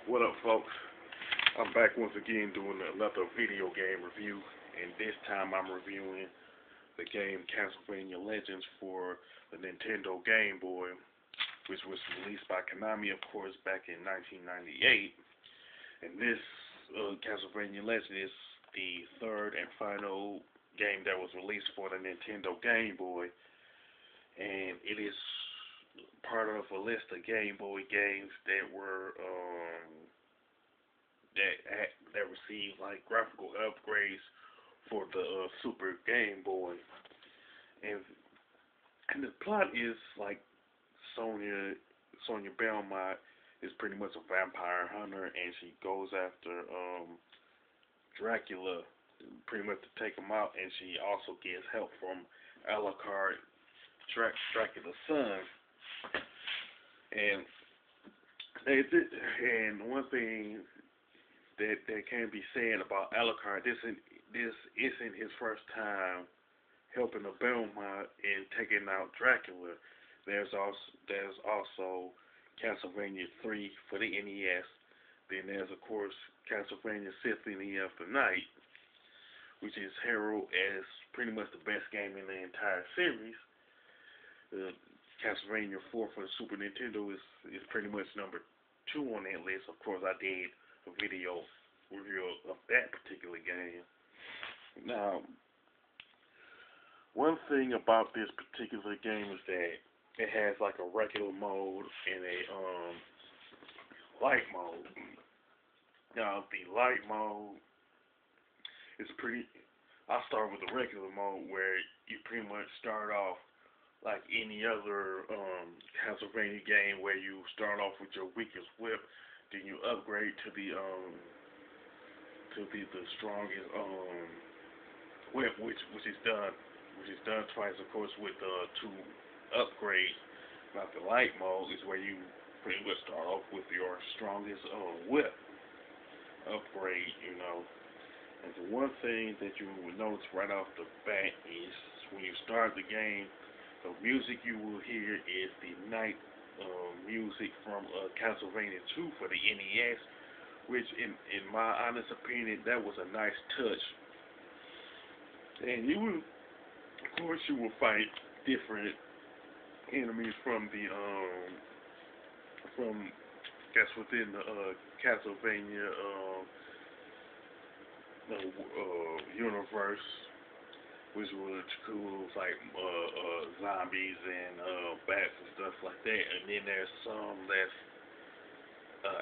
What up, folks? I'm back once again doing another video game review, and this time I'm reviewing the game Castlevania Legends for the Nintendo Game Boy, which was released by Konami, of course, back in 1998. And this Castlevania Legends is the third and final game that was released for the Nintendo Game Boy, and it is part of a list of Game Boy games that were that received like graphical upgrades for the Super Game Boy, and the plot is like Sonya Belmont is pretty much a vampire hunter, and she goes after Dracula pretty much to take him out, and she also gets help from Alucard, Dracula's son. And one thing that can be said about Alucard, this isn't his first time helping the Belmont in taking out Dracula. There's also Castlevania 3 for the NES. Then there's of course Castlevania Symphony of the Night, which is heralded as pretty much the best game in the entire series. Castlevania 4 for the Super Nintendo is pretty much number 2 on that list. Of course, I did a video review of that particular game. Now, one thing about this particular game is that it has like a regular mode and a light mode. Now, the light mode is I'll start with the regular mode, where you pretty much start off like any other Castlevania game, where you start off with your weakest whip, then you upgrade to the strongest whip, which is done twice, of course, with 2 upgrades. Now the light mode is where you pretty much start off with your strongest whip upgrade, And the one thing that you will notice right off the bat is when you start the game, the music you will hear is the night music from Castlevania 2 for the NES, which in my honest opinion, that was a nice touch. And of course you will fight different enemies from within the Castlevania universe, which was cool, like zombies and bats and stuff like that. And then there's some that's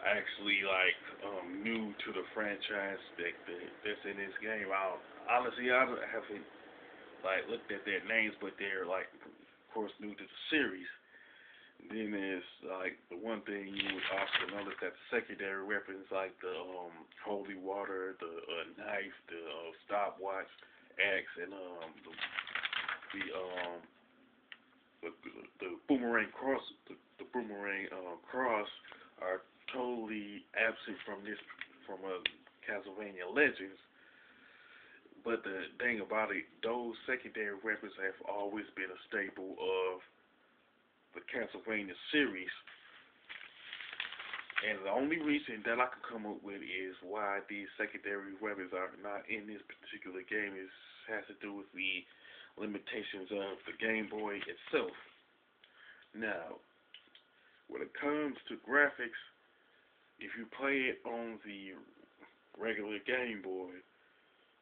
actually like new to the franchise that's in this game. Honestly, I haven't like looked at their names, but they're like, of course, new to the series. And then there's like the one thing you would also notice that the secondary weapons, like the holy water, the knife, the stopwatch, axe, and the boomerang cross, the boomerang cross are totally absent from Castlevania Legends. But the thing about it, those secondary weapons have always been a staple of the Castlevania series. And the only reason that I can come up with is why these secondary weapons are not in this particular game has to do with the limitations of the Game Boy itself. Now, when it comes to graphics, if you play it on the regular Game Boy,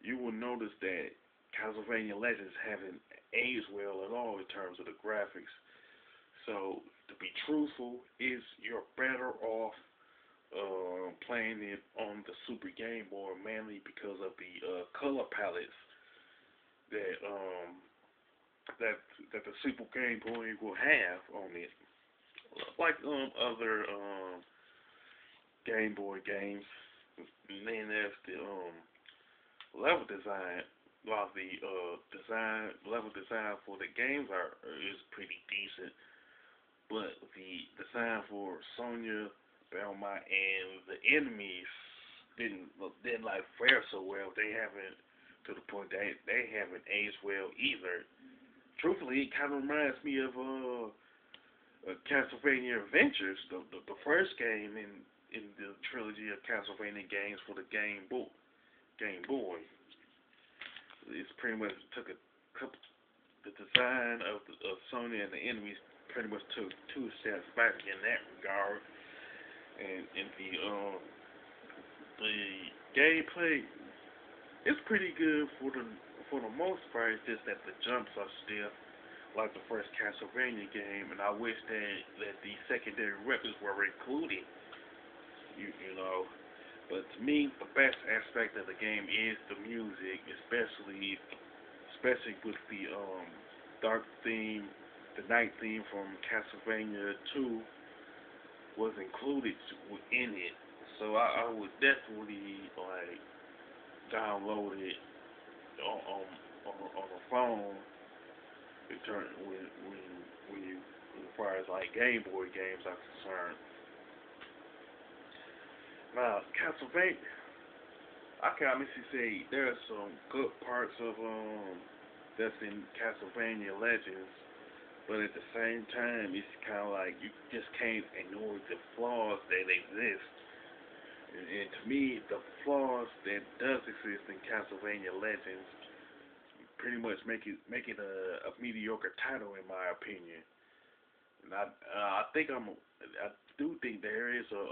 you will notice that Castlevania Legends haven't aged well at all in terms of the graphics. So, to be truthful, you're better off playing it on the Super Game Boy, mainly because of the color palettes that the Super Game Boy will have on it, like other Game Boy games. And then there's the level design. While the level design for the games is pretty decent, but the design for Sonya, Belmont, and the enemies didn't like fare so well. They haven't, to the point that they haven't aged well either. Truthfully, it kind of reminds me of Castlevania Adventures, the first game, and in the trilogy of Castlevania games for the Game Boy. It's pretty much took a couple. The design of Sony and the enemies pretty much took 2 steps back in that regard, and in the gameplay, it's pretty good for the most part. It's just that the jumps are stiff, like the first Castlevania game, and I wish that the secondary weapons were included. You know, but to me, the best aspect of the game is the music, especially with the dark theme, the night theme from Castlevania 2 was included within it. So I would definitely like download it on a phone. Return when you as far as like Game Boy games are concerned. Now Castlevania, I can honestly say there are some good parts of that's in Castlevania Legends, but at the same time, it's kind of like you just can't ignore the flaws that exist. And to me, the flaws that does exist in Castlevania Legends pretty much make it a mediocre title in my opinion. And I do think there is a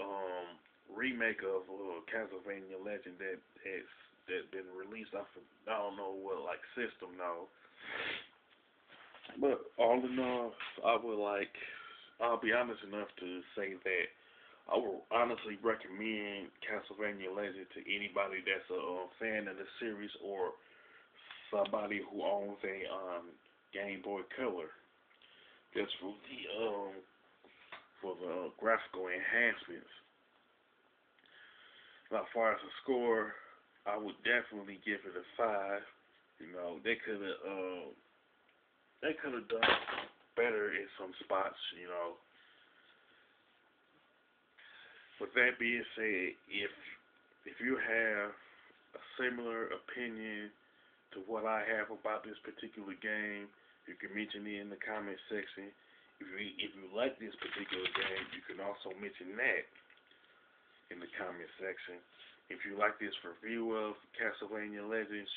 remake of Castlevania Legend that been released off of I don't know what like system now. But all in all, I'll be honest enough to say that I would honestly recommend Castlevania Legend to anybody that's a fan of the series or somebody who owns a Game Boy Color. Just for the graphical enhancements. Now, as far as the score, I would definitely give it a 5. You know, they could have done better in some spots. You know, with that being said, if you have a similar opinion to what I have about this particular game, you can mention it in the comment section. If you like this particular game, you can also mention that in the comment section. If you like this review of Castlevania Legends,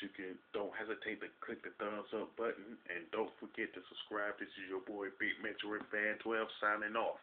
don't hesitate to click the thumbs up button and don't forget to subscribe. This is your boy Big Metroid Fan 12 signing off.